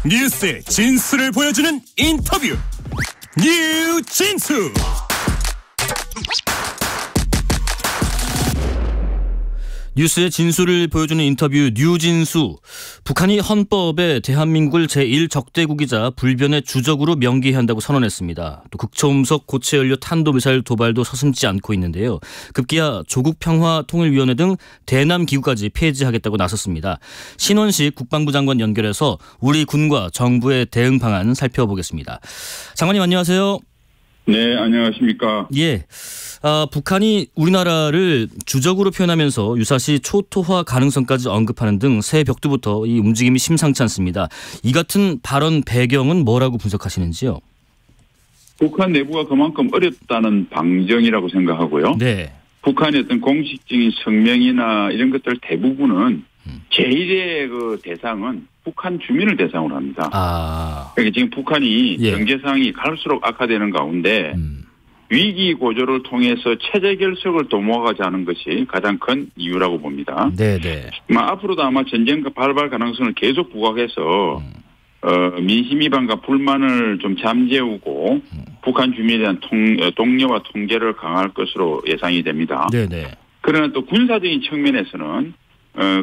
뉴스의 진수를 보여주는 인터뷰 뉴진수. 뉴스의 진수를 보여주는 인터뷰 뉴진수. 북한이 헌법에 대한민국을 제1적대국이자 불변의 주적으로 명기해야 한다고 선언했습니다. 또 극초음속 고체연료 탄도미사일 도발도 서슴지 않고 있는데요. 급기야 조국평화통일위원회 등 대남기구까지 폐지하겠다고 나섰습니다. 신원식 국방부 장관 연결해서 우리 군과 정부의 대응 방안 살펴보겠습니다. 장관님 안녕하세요. 네, 안녕하십니까. 예. 북한이 우리나라를 주적으로 표현하면서 유사시 초토화 가능성까지 언급하는 등 새 벽두부터 이 움직임이 심상치 않습니다. 이 같은 발언 배경은 뭐라고 분석하시는지요? 북한 내부가 그만큼 어렵다는 방정이라고 생각하고요. 네. 북한의 어떤 공식적인 성명이나 이런 것들 대부분은 제1의 그 대상은 북한 주민을 대상으로 합니다. 그러니까 지금 북한이 경제 상황이 갈수록 악화되는 가운데 위기 고조를 통해서 체제 결석을 도모하고자 하는 것이 가장 큰 이유라고 봅니다. 네네. 앞으로도 아마 전쟁과 발발 가능성을 계속 부각해서 민심 위반과 불만을 좀 잠재우고 북한 주민에 대한 독려와 통제를 강화할 것으로 예상이 됩니다. 네네. 그러나 또 군사적인 측면에서는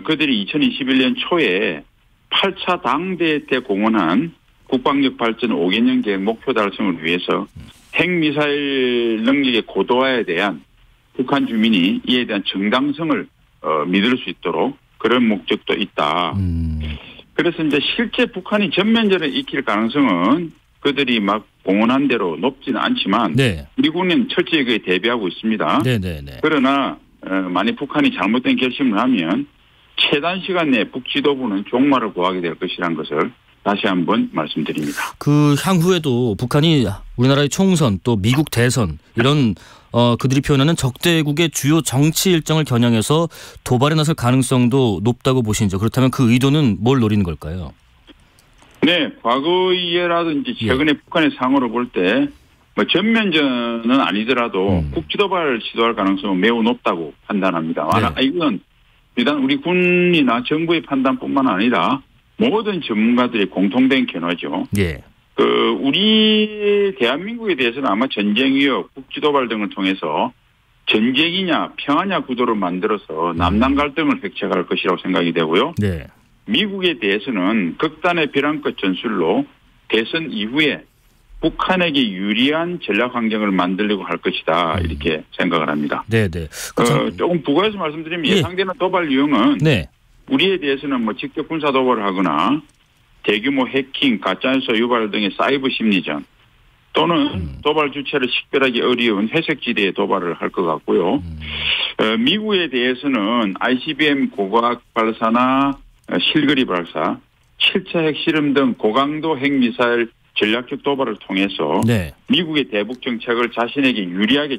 그들이 2021년 초에 8차 당대회 때 공언한 국방력 발전 5개년 계획 목표 달성을 위해서 핵미사일 능력의 고도화에 대한 북한 주민이 이에 대한 정당성을 믿을 수 있도록 그런 목적도 있다. 그래서 이제 실제 북한이 전면전에 익힐 가능성은 그들이 막 공언한 대로 높지는 않지만 네. 미국은 철저히 그에 대비하고 있습니다. 네네네. 그러나 만약 북한이 잘못된 결심을 하면 최단 시간 내에 북지도부는 종말을 구하게 될 것이라는 것을 다시 한번 말씀드립니다. 그 향후에도 북한이 우리나라의 총선 또 미국 대선 이런 그들이 표현하는 적대국의 주요 정치 일정을 겨냥해서 도발에 나설 가능성도 높다고 보시는죠. 그렇다면 그 의도는 뭘 노리는 걸까요? 네. 과거에라든지 최근에 북한의 상황으로 볼 때 전면전은 아니더라도 북지도발 시도할 가능성은 매우 높다고 판단합니다. 이건 일단 우리 군이나 정부의 판단뿐만 아니라 모든 전문가들의 공통된 견해죠. 예. 우리 대한민국에 대해서는 아마 전쟁 위협, 북지도발 등을 통해서 전쟁이냐 평화냐 구도를 만들어서 남남 갈등을 획책할 것이라고 생각이 되고요. 네. 미국에 대해서는 극단의 벼랑끝 전술로 대선 이후에 북한에게 유리한 전략 환경을 만들려고 할 것이다. 이렇게 생각을 합니다. 네네. 조금 부가해서 말씀드리면 예상되는 도발 유형은 우리에 대해서는 직접 군사 도발을 하거나 대규모 해킹, 가짜뉴스 유발 등의 사이버 심리전 또는 도발 주체를 식별하기 어려운 회색지대에 도발을 할 것 같고요. 미국에 대해서는 ICBM 고과학 발사나 실거리 발사, 7차 핵실험 등 고강도 핵미사일 전략적 도발을 통해서 미국의 대북 정책을 자신에게 유리하게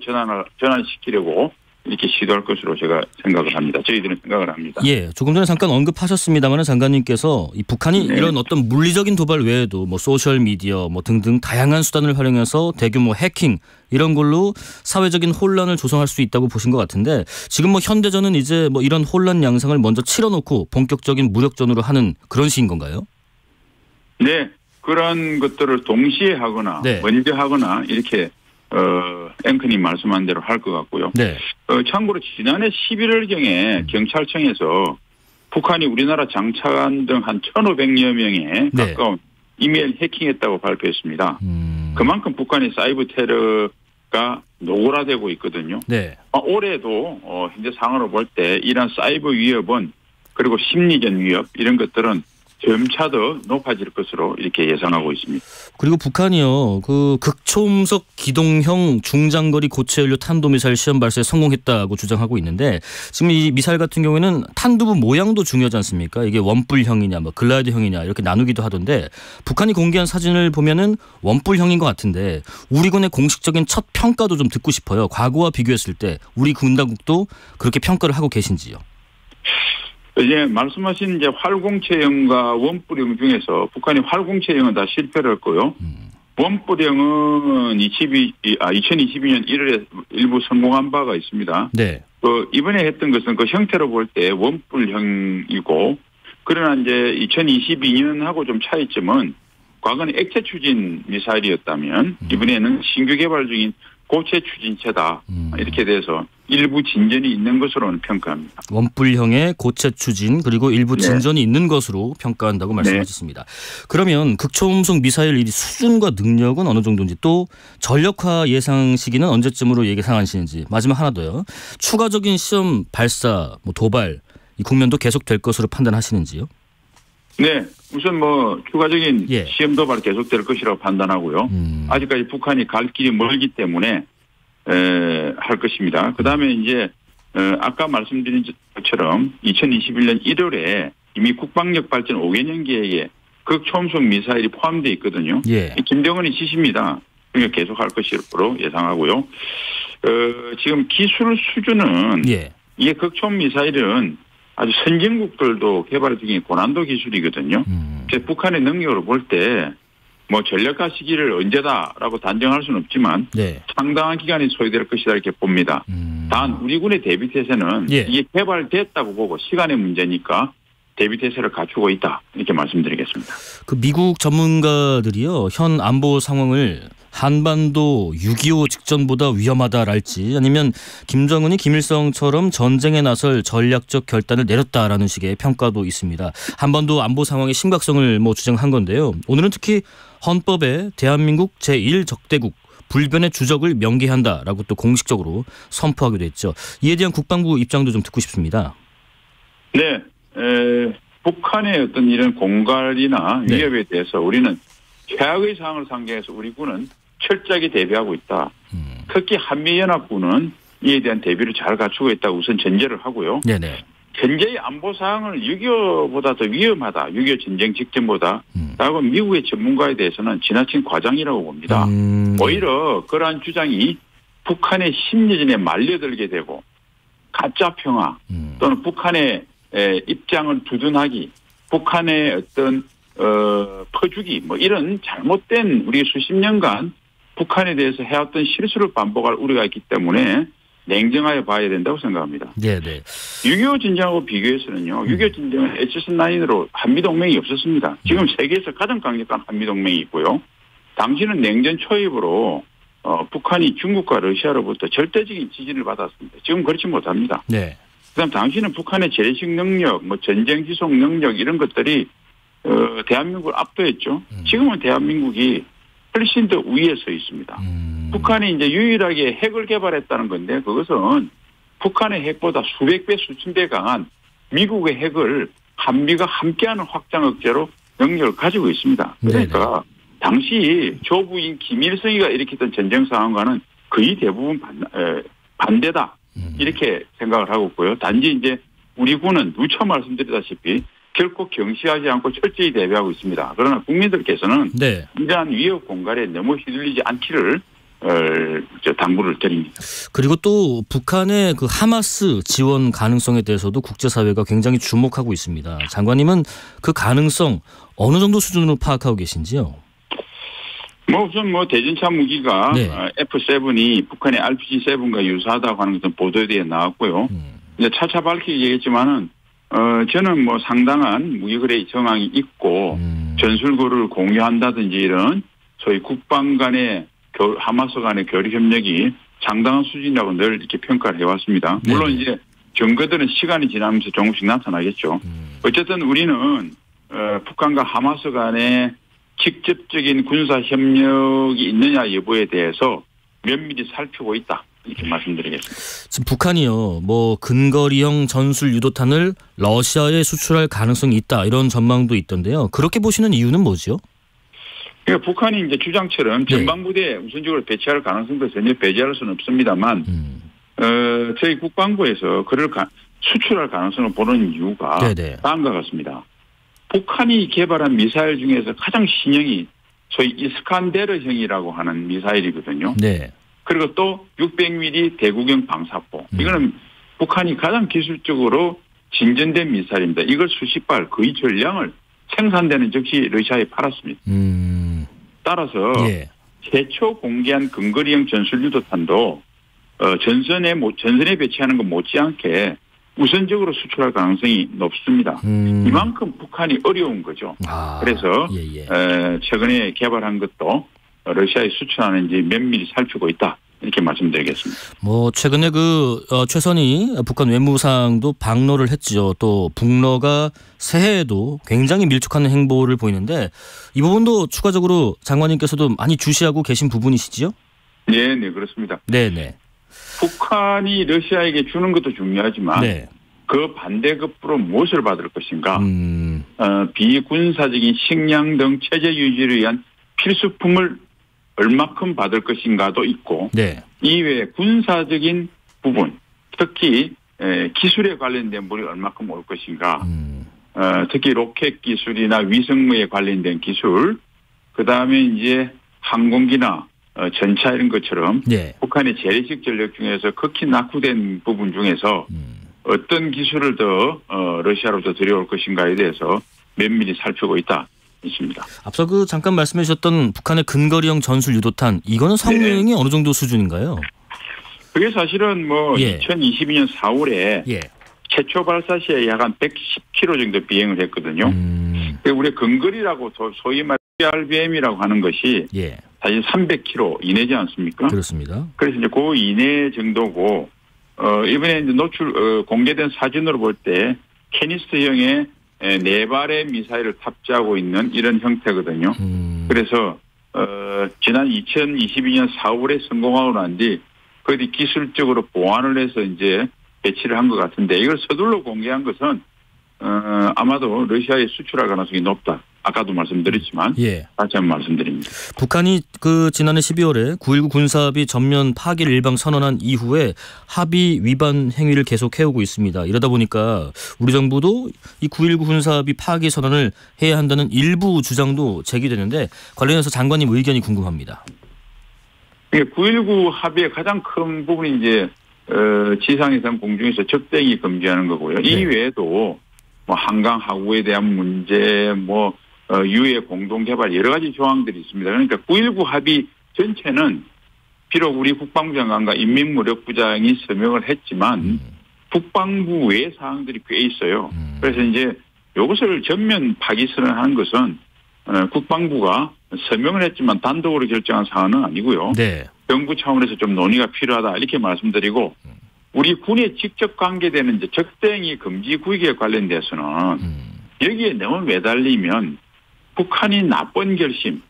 전환시키려고 이렇게 시도할 것으로 제가 생각을 합니다. 저희들은 생각을 합니다. 예, 조금 전에 잠깐 언급하셨습니다만 장관님께서 이 북한이 이런 어떤 물리적인 도발 외에도 소셜 미디어 등등 다양한 수단을 활용해서 대규모 해킹 이런 걸로 사회적인 혼란을 조성할 수 있다고 보신 것 같은데 지금 현대전은 이제 이런 혼란 양상을 먼저 치러놓고 본격적인 무력전으로 하는 그런 시인 건가요? 네, 그런 것들을 동시에 하거나 먼저 하거나 이렇게 앵커님 말씀한 대로 할 것 같고요. 참고로 지난해 11월경에 경찰청에서 북한이 우리나라 장차관 등 한 1,500여 명에 가까운 이메일 해킹했다고 발표했습니다. 그만큼 북한의 사이버 테러가 노골화되고 있거든요. 올해도 현재 상황으로 볼 때 이런 사이버 위협은 그리고 심리전 위협 이런 것들은 점차 더 높아질 것으로 이렇게 예상하고 있습니다. 그리고 북한이요, 극초음속 기동형 중장거리 고체연료 탄도미사일 시험 발사에 성공했다고 주장하고 있는데 지금 이 미사일 같은 경우에는 탄두부 모양도 중요하지 않습니까? 이게 원뿔형이냐, 글라이더형이냐 이렇게 나누기도 하던데 북한이 공개한 사진을 보면은 원뿔형인 것 같은데 우리 군의 공식적인 첫 평가도 좀 듣고 싶어요. 과거와 비교했을 때 우리 군 당국도 그렇게 평가를 하고 계신지요? 이제 말씀하신 활공체형과 원뿔형 중에서 북한이 활공체형은 다 실패를 했고요. 원뿔형은 2022년 1월에 일부 성공한 바가 있습니다. 이번에 했던 것은 그 형태로 볼 때 원뿔형이고 그러나 이제 2022년하고 좀 차이점은 과거는 액체 추진 미사일이었다면 이번에는 신규 개발 중인 고체 추진체다. 이렇게 돼서 일부 진전이 있는 것으로는 평가합니다. 원뿔형의 고체 추진 그리고 일부 진전이 있는 것으로 평가한다고 말씀하셨습니다. 그러면 극초음속 미사일 수준과 능력은 어느 정도인지 또 전력화 예상 시기는 언제쯤으로 예상하시는지 마지막 하나 더요. 추가적인 시험 발사, 도발 이 국면도 계속될 것으로 판단하시는지요? 네. 우선 추가적인 시험 도발 계속될 것이라고 판단하고요. 아직까지 북한이 갈 길이 멀기 때문에 할 것입니다. 그다음에 이제 아까 말씀드린 것처럼 2021년 1월에 이미 국방력 발전 5개년 계획에 극초음속 미사일이 포함되어 있거든요. 김정은이 지시입니다. 그러니까 계속할 것으로 예상하고요. 지금 기술 수준은 이게 극초음 미사일은 아주 선진국들도 개발 중인 고난도 기술이거든요. 북한의 능력으로 볼 때 전력화 시기를 언제다라고 단정할 수는 없지만 상당한 기간이 소요될 것이다 이렇게 봅니다. 단 우리 군의 대비태세는 이게 개발됐다고 보고 시간의 문제니까 대비태세를 갖추고 있다 이렇게 말씀드리겠습니다. 그 미국 전문가들이요 현 안보 상황을 한반도 6.25 직전보다 위험하다랄지 아니면 김정은이 김일성처럼 전쟁에 나설 전략적 결단을 내렸다라는 식의 평가도 있습니다. 한반도 안보 상황의 심각성을 주장한 건데요. 오늘은 특히 헌법에 대한민국 제1적대국 불변의 주적을 명기한다라고 또 공식적으로 선포하기도 했죠. 이에 대한 국방부 입장도 좀 듣고 싶습니다. 네. 북한의 어떤 이런 공갈이나 위협에 대해서 우리는 최악의 상황을 상정해서 우리 군은 철저하게 대비하고 있다. 특히 한미연합군은 이에 대한 대비를 잘 갖추고 있다고 우선 전제를 하고요. 현재의 안보 상황을 6.25보다 더 위험하다. 6.25 전쟁 직전보다 라고 미국의 전문가에 대해서는 지나친 과장이라고 봅니다. 오히려 그러한 주장이 북한의 심리전에 말려들게 되고 가짜 평화 또는 북한의 입장을 두둔하기 북한의 어떤 퍼주기 이런 잘못된 우리 수십 년간 북한에 대해서 해왔던 실수를 반복할 우려가 있기 때문에 냉정하게 봐야 된다고 생각합니다. 6.25 전쟁하고 비교해서는요. 6.25 전쟁은 HS9으로 한미동맹이 없었습니다. 지금 세계에서 가장 강력한 한미동맹이 있고요. 당시는 냉전 초입으로 북한이 중국과 러시아로부터 절대적인 지지를 받았습니다. 지금 그렇지 못합니다. 그다음 당시는 북한의 재래식 능력, 전쟁 지속 능력 이런 것들이 대한민국을 압도했죠. 지금은 대한민국이 훨씬 더 위에 서 있습니다. 북한이 이제 유일하게 핵을 개발했다는 건데 그것은 북한의 핵보다 수백 배, 수천 배 강한 미국의 핵을 한미가 함께하는 확장 억제로 능력을 가지고 있습니다. 그러니까 당시 조부인 김일성이가 일으켰던 전쟁 상황과는 거의 대부분 반대다. 이렇게 생각을 하고 있고요. 단지 이제 우리 군은 누차 말씀드리다시피 결코 경시하지 않고 철저히 대비하고 있습니다. 그러나 국민들께서는 이러한 위협 공갈에 너무 휘둘리지 않기를 당부를 드립니다. 그리고 또 북한의 그 하마스 지원 가능성에 대해서도 국제사회가 굉장히 주목하고 있습니다. 장관님은 그 가능성 어느 정도 수준으로 파악하고 계신지요? 우선 대전차 무기가 F7이 북한의 RPG7과 유사하다고 하는 것은 보도에 나왔고요. 이제 차차 밝히겠지만은 저는 상당한 무기거래 정황이 있고 전술구를 공유한다든지 이런 소위 국방 간의 하마스 간의 교류 협력이 상당한 수준이라고 늘 이렇게 평가를 해왔습니다. 물론 이제 증거들은 시간이 지나면서 조금씩 나타나겠죠. 어쨌든 우리는 북한과 하마스 간의 직접적인 군사 협력이 있느냐 여부에 대해서 면밀히 살피고 있다. 이렇게 말씀드리겠습니다. 지금 북한이요, 근거리형 전술 유도탄을 러시아에 수출할 가능성이 있다 이런 전망도 있던데요. 그렇게 보시는 이유는 뭐죠? 그러니까 북한이 이제 주장처럼 전방부대에 우선적으로 배치할 가능성도 전혀 배제할 수는 없습니다만, 저희 국방부에서 그를 수출할 가능성을 보는 이유가 다음과 같습니다. 북한이 개발한 미사일 중에서 가장 신형이 소위 이스칸데르형이라고 하는 미사일이거든요. 그리고 또 600mm 대구경 방사포. 이거는 북한이 가장 기술적으로 진전된 미사일입니다. 이걸 수십 발 거의 전량을 생산되는 즉시 러시아에 팔았습니다. 따라서 최초 공개한 근거리형 전술유도탄도 전선에 배치하는 것 못지않게 우선적으로 수출할 가능성이 높습니다. 이만큼 북한이 어려운 거죠. 그래서 최근에 개발한 것도 러시아에 수출하는지 면밀히 살피고 있다. 이렇게 말씀드리겠습니다. 뭐 최근에 최선희 북한 외무상도 방로를 했죠. 또 북러가 새해에도 굉장히 밀축하는 행보를 보이는데 이 부분도 추가적으로 장관님께서도 많이 주시하고 계신 부분이시지요? 네, 그렇습니다. 네네. 북한이 러시아에게 주는 것도 중요하지만 그 반대급부로 무엇을 받을 것인가? 비군사적인 식량 등 체제 유지를 위한 필수품을 얼마큼 받을 것인가도 있고 이외에 군사적인 부분 특히 기술에 관련된 부분이 얼마큼 올 것인가 특히 로켓 기술이나 위성무에 관련된 기술 그다음에 이제 항공기나 전차 이런 것처럼 북한의 재래식 전력 중에서 극히 낙후된 부분 중에서 어떤 기술을 더 러시아로부터 들여올 것인가에 대해서 면밀히 살피고 있습니다. 앞서 잠깐 말씀해 주셨던 북한의 근거리형 전술 유도탄 이거는 성능이 어느 정도 수준인가요? 그게 사실은 2022년 4월에 최초 발사 시에 약 한 110km 정도 비행을 했거든요. 우리 근거리라고 소위 말 RBM이라고 하는 것이 사실 300km 이내지 않습니까? 그렇습니다. 그래서 이제 그 이내 정도고 이번에 이제 공개된 사진으로 볼 때 캐니스트형의 4발의 미사일을 탑재하고 있는 이런 형태거든요. 그래서 지난 2022년 4월에 성공하고 난 뒤 거기 기술적으로 보완을 해서 이제 배치를 한 것 같은데 이걸 서둘러 공개한 것은 아마도 러시아에 수출할 가능성이 높다. 아까도 말씀드렸지만 다시 한번 말씀드립니다. 북한이 지난해 12월에 9.19 군사합의 전면 파기를 일방 선언한 이후에 합의 위반 행위를 계속 해오고 있습니다. 이러다 보니까 우리 정부도 이 9.19 군사합의 파기 선언을 해야 한다는 일부 주장도 제기되는데 관련해서 장관님 의견이 궁금합니다. 9.19 합의의 가장 큰 부분이 이제 지상에서 공중에서 적대행위 금지하는 거고요. 이 외에도 한강 하구에 대한 문제, 유해 공동 개발 여러 가지 조항들이 있습니다. 그러니까 9.19 합의 전체는 비록 우리 국방부 장관과 인민무력부장이 서명을 했지만 국방부 외의 사항들이 꽤 있어요. 그래서 이제 이것을 전면 파기 선언하는 것은 국방부가 서명을 했지만 단독으로 결정한 사안은 아니고요. 정부 차원에서 좀 논의가 필요하다 이렇게 말씀드리고 우리 군에 직접 관계되는 이제 적대행위 금지 구역에 관련돼서는 여기에 너무 매달리면 북한이 나쁜 결심,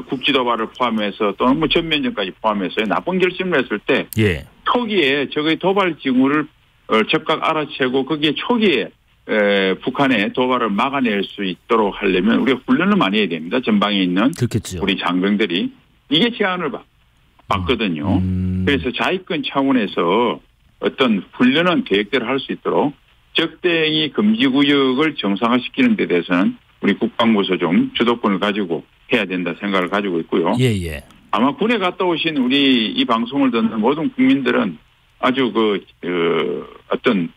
국지도발을 포함해서 또는 전면전까지 포함해서 나쁜 결심을 했을 때 초기에 적의 도발 징후를 적각 알아채고 거기에 초기에 북한의 도발을 막아낼 수 있도록 하려면 우리가 훈련을 많이 해야 됩니다. 전방에 있는 우리 장병들이 이게 제안을 받거든요. 그래서 자위권 차원에서 어떤 훈련은 계획대로 할 수 있도록 적대행위 금지 구역을 정상화시키는 데 대해서는 우리 국방부에서 좀 주도권을 가지고 해야 된다 생각을 가지고 있고요. 아마 군에 갔다 오신 우리 이 방송을 듣는 모든 국민들은 아주 어떤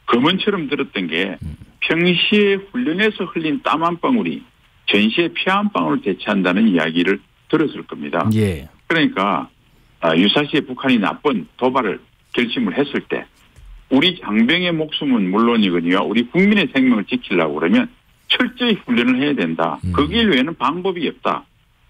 검은처럼 들었던 게 평시에 훈련에서 흘린 땀 한 방울이 전시에 피 한 방울을 대체한다는 이야기를 들었을 겁니다. 그러니까 유사시에 북한이 나쁜 도발을 결심을 했을 때 우리 장병의 목숨은 물론이거든요. 우리 국민의 생명을 지키려고 그러면 철저히 훈련을 해야 된다. 거기 외에는 방법이 없다.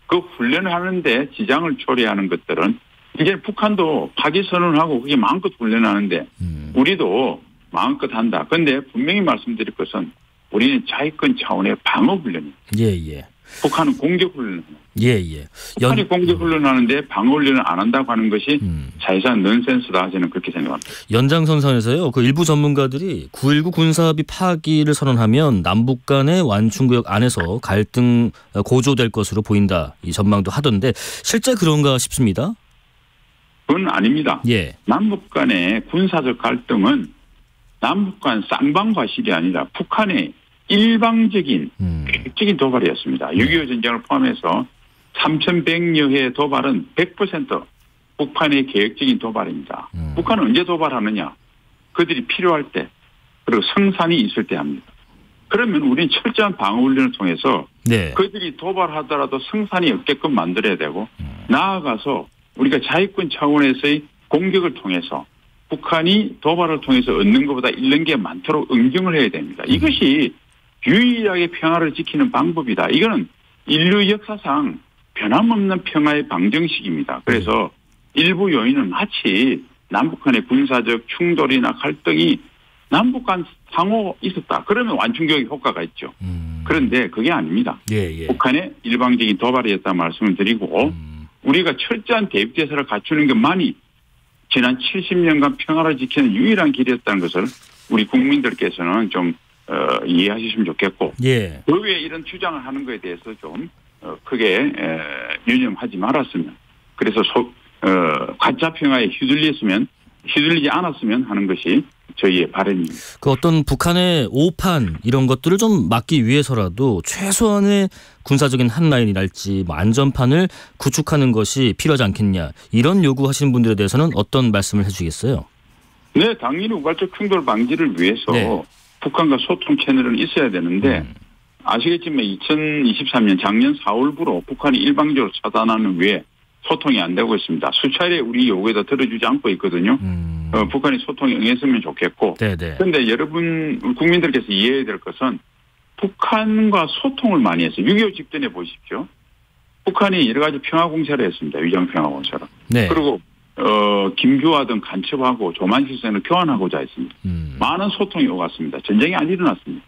그 훈련을 하는데 지장을 초래하는 것들은 이제 북한도 파기 선언을 하고 그게 마음껏 훈련하는데 우리도 마음껏 한다. 그런데 분명히 말씀드릴 것은 우리는 자위권 차원의 방어 훈련입니다. 북한은 공격 훈련을 합니다. 북한이 공격 훈련을 하는데 방어 훈련을 안 한다고 하는 것이 사실상 넌센스다. 저는 그렇게 생각합니다. 연장선상에서요. 일부 전문가들이 9.19 군사합의 파기를 선언하면 남북 간의 완충구역 안에서 갈등 고조될 것으로 보인다. 이 전망도 하던데 실제 그런가 싶습니다. 그건 아닙니다. 남북 간의 군사적 갈등은 남북 간 쌍방과실이 아니라 북한의 일방적인 계획적인 도발이었습니다. 6.25 전쟁을 포함해서 3,100여 회의 도발은 100% 북한의 계획적인 도발입니다. 북한은 언제 도발하느냐? 그들이 필요할 때 그리고 성산이 있을 때 합니다. 그러면 우리는 철저한 방어훈련을 통해서 그들이 도발하더라도 성산이 없게끔 만들어야 되고 나아가서 우리가 자위권 차원에서의 공격을 통해서 북한이 도발을 통해서 얻는 것보다 잃는 게 많도록 응징을 해야 됩니다. 이것이 유일하게 평화를 지키는 방법이다. 이거는 인류 역사상 변함없는 평화의 방정식입니다. 그래서 일부 요인은 마치 남북한의 군사적 충돌이나 갈등이 남북 간 상호 있었다. 그러면 완충교육 효과가 있죠. 그런데 그게 아닙니다. 북한의 일방적인 도발이었다 말씀을 드리고 우리가 철저한 대비태세를 갖추는 것만이 지난 70년간 평화를 지키는 유일한 길이었다는 것을 우리 국민들께서는 좀 이해하시면 좋겠고 그 외에 이런 주장을 하는 것에 대해서 좀 크게 유념하지 말았으면 그래서 가짜 평화에 휘둘리지 않았으면 하는 것이 저희의 바람입니다. 그 어떤 북한의 오판 이런 것들을 좀 막기 위해서라도 최소한의 군사적인 한라인이랄지 뭐 안전판을 구축하는 것이 필요하지 않겠냐 이런 요구하시는 분들에 대해서는 어떤 말씀을 해주시겠어요? 네, 당연히 우발적 충돌 방지를 위해서 북한과 소통 채널은 있어야 되는데 아시겠지만 2023년 작년 4월부로 북한이 일방적으로 차단하는 외에 소통이 안 되고 있습니다. 수차례 우리 요구에다 들어주지 않고 있거든요. 북한이 소통에 응했으면 좋겠고. 그런데 여러분 국민들께서 이해해야 될 것은 북한과 소통을 많이 했어요. 6.25 직전에 보십시오. 북한이 여러 가지 평화공사를 했습니다. 위정평화공사를. 그리고 김규화 등 간첩하고 조만실세를 교환하고자 했습니다. 많은 소통이 오갔습니다. 전쟁이 안 일어났습니다.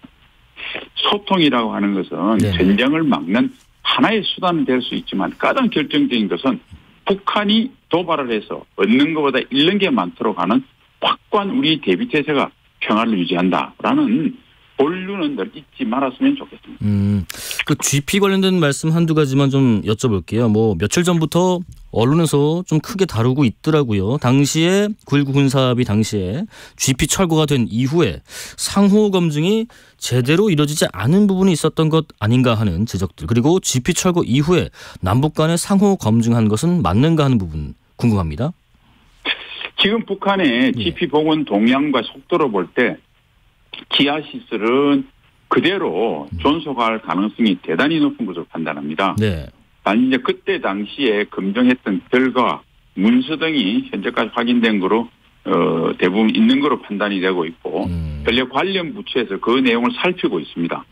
소통이라고 하는 것은 전쟁을 막는 하나의 수단은 될 수 있지만 가장 결정적인 것은 북한이 도발을 해서 얻는 것보다 잃는 게 많도록 하는 확고한 우리 대비태세가 평화를 유지한다라는 본류는 늘 잊지 말았으면 좋겠습니다. 그 GP 관련된 말씀 한두 가지만 좀 여쭤볼게요. 뭐 며칠 전부터 언론에서 좀 크게 다루고 있더라고요. 당시에 9.19 군사합의 당시에 GP 철거가 된 이후에 상호 검증이 제대로 이루어지지 않은 부분이 있었던 것 아닌가 하는 지적들. 그리고 GP 철거 이후에 남북 간에 상호 검증한 것은 맞는가 하는 부분 궁금합니다. 지금 북한의 GP 복원 동향과 속도로 볼 때 지하시설은 그대로 존속할 가능성이 대단히 높은 것으로 판단합니다. 단 이제 그때 당시에 검증했던 결과 문서 등이 현재까지 확인된 거로 대부분 있는 거로 판단이 되고 있고 전력 관련 부처에서 그 내용을 살피고 있습니다.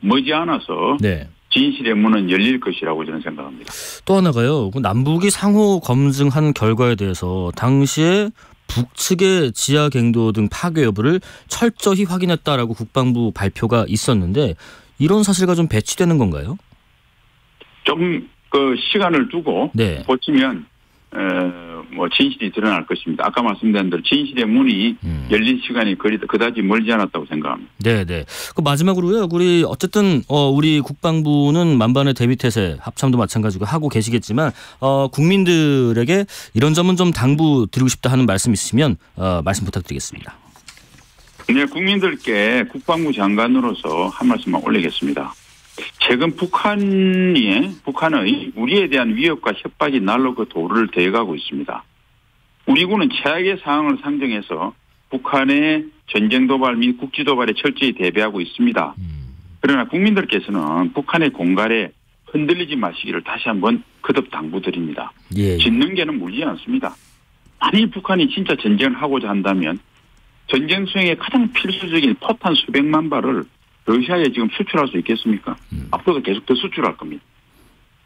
머지않아서 진실의 문은 열릴 것이라고 저는 생각합니다. 또 하나가요. 남북이 상호 검증한 결과에 대해서 당시에 북측의 지하 갱도 등 파괴 여부를 철저히 확인했다라고 국방부 발표가 있었는데 이런 사실과 좀 배치되는 건가요? 좀 그 시간을 두고 보시면 진실이 드러날 것입니다. 아까 말씀드린 대로 진실의 문이 열린 시간이 그다지 멀지 않았다고 생각합니다. 그 마지막으로요. 우리 어쨌든 우리 국방부는 만반의 대비태세 합참도 마찬가지고 하고 계시겠지만 국민들에게 이런 점은 좀 당부드리고 싶다 하는 말씀 있으시면 말씀 부탁드리겠습니다. 네, 국민들께 국방부 장관으로서 한 말씀만 올리겠습니다. 최근 북한의 우리에 대한 위협과 협박이 날로 그 도를 대가고 있습니다. 우리 군은 최악의 상황을 상정해서 북한의 전쟁 도발 및 국지 도발에 철저히 대비하고 있습니다. 그러나 국민들께서는 북한의 공갈에 흔들리지 마시기를 다시 한번 거듭 당부드립니다. 짓는 개는 물지 않습니다. 만일 북한이 진짜 전쟁을 하고자 한다면 전쟁 수행에 가장 필수적인 포탄 수백만 발을 러시아에 지금 수출할 수 있겠습니까? 앞으로도 계속 더 수출할 겁니다.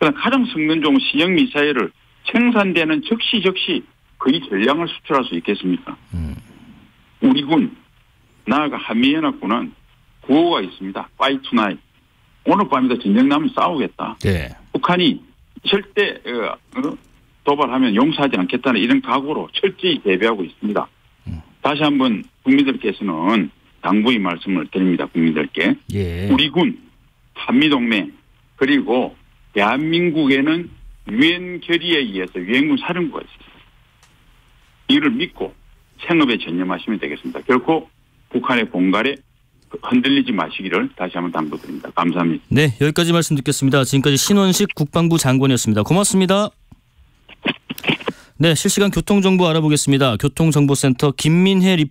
그러나 가장 성능 좋은 신형 미사일을 생산되는 즉시 거의 전량을 수출할 수 있겠습니까? 우리 군, 나아가 한미연합군은 구호가 있습니다. Fight tonight. 오늘 밤에도 전쟁 나면 싸우겠다. 북한이 절대 도발하면 용서하지 않겠다는 이런 각오로 철저히 대비하고 있습니다. 다시 한번 국민들께서는 당부의 말씀을 드립니다. 국민들께. 우리 군, 한미동맹 그리고 대한민국에는 유엔 결의에 의해서 유엔군 사령부가 있습니다. 이를 믿고 생업에 전념하시면 되겠습니다. 결코 북한의 공갈에 흔들리지 마시기를 다시 한번 당부드립니다. 감사합니다. 네, 여기까지 말씀 듣겠습니다. 지금까지 신원식 국방부 장관이었습니다. 고맙습니다. 네, 실시간 교통정보 알아보겠습니다. 교통정보센터 김민혜 리포터.